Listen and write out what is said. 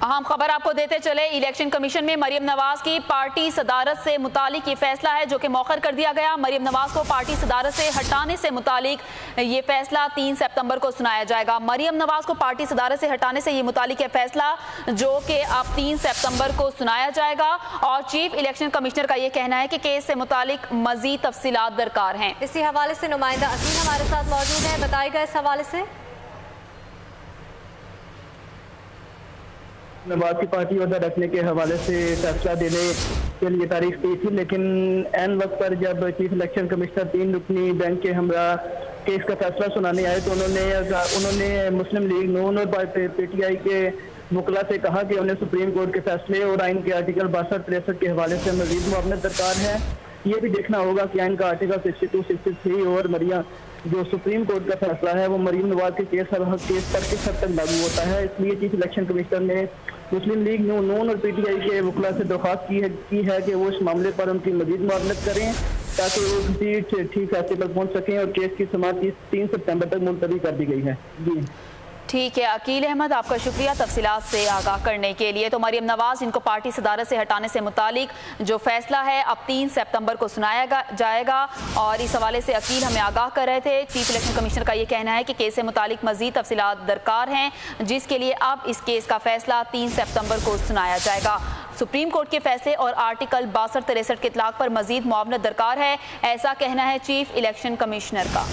अहम खबर आपको देते चले, इलेक्शन कमीशन में मरियम नवाज की पार्टी सदारत से मुतालिक ये फैसला है जो कि मौखर कर दिया गया। मरियम नवाज को पार्टी सदारत से हटाने से मुतालिक ये फैसला 3 सितंबर को सुनाया जाएगा। मरियम नवाज को पार्टी सदारत से हटाने से ये मुतालिक ये फैसला जो कि अब 3 सितंबर को सुनाया जाएगा और चीफ इलेक्शन कमिश्नर का ये कहना है कि केस से मुतालिक मजीद तफसीलात दरकार हैं। इसी हवाले से नुमाइंदा अकील हमारे साथ मौजूद है, बताएगा इस हवाले से। नवाज की पार्टी वजह रखने के हवाले से फैसला देने के लिए तारीख दी थी, लेकिन एन वक्त पर जब चीफ इलेक्शन कमिश्नर 3 रुकनी बेंच के हमरा केस का फैसला सुनाने आए तो उन्होंने मुस्लिम लीग नून और पीटीआई के मुकला से कहा कि उन्हें सुप्रीम कोर्ट के फैसले और आइन के आर्टिकल 62-63 के हवाले से मजीद मुआवनत दरकार है। ये भी देखना होगा कि आइन का आर्टिकल 62-63 और मरियम जो सुप्रीम कोर्ट का फैसला है वो मरियम नवाज के केस पर किस हद तक लागू होता है। इसलिए चीफ इलेक्शन कमिश्नर ने मुस्लिम लीग नून और पीटीआई के वकला से दरख्वास्त की है कि वो इस मामले पर उनकी मजीद मुआवनत करें ताकि वो किसी ठीक फैसले पर पहुंच सकें और केस की समाअत 3 सितंबर तक मुलतवी कर दी गई है। जी ठीक है अकील अहमद, आपका शुक्रिया तफसीलात से आगाह करने के लिए। तो मरियम नवाज जिनको पार्टी सदारत से हटाने से मुतालिक जो फैसला है अब 3 सितंबर को सुनाया जाएगा और इस हवाले से अकील हमें आगाह कर रहे थे। चीफ इलेक्शन कमिश्नर का ये कहना है कि केस से मुतालिक मजीद तफसीलात दरकार हैं जिसके लिए अब इस केस का फैसला 3 सितंबर को सुनाया जाएगा। सुप्रीम कोर्ट के फैसले और आर्टिकल 62-63 के इतलाक पर मजीद मुआवनत दरकार है, ऐसा कहना है चीफ इलेक्शन कमिश्नर का।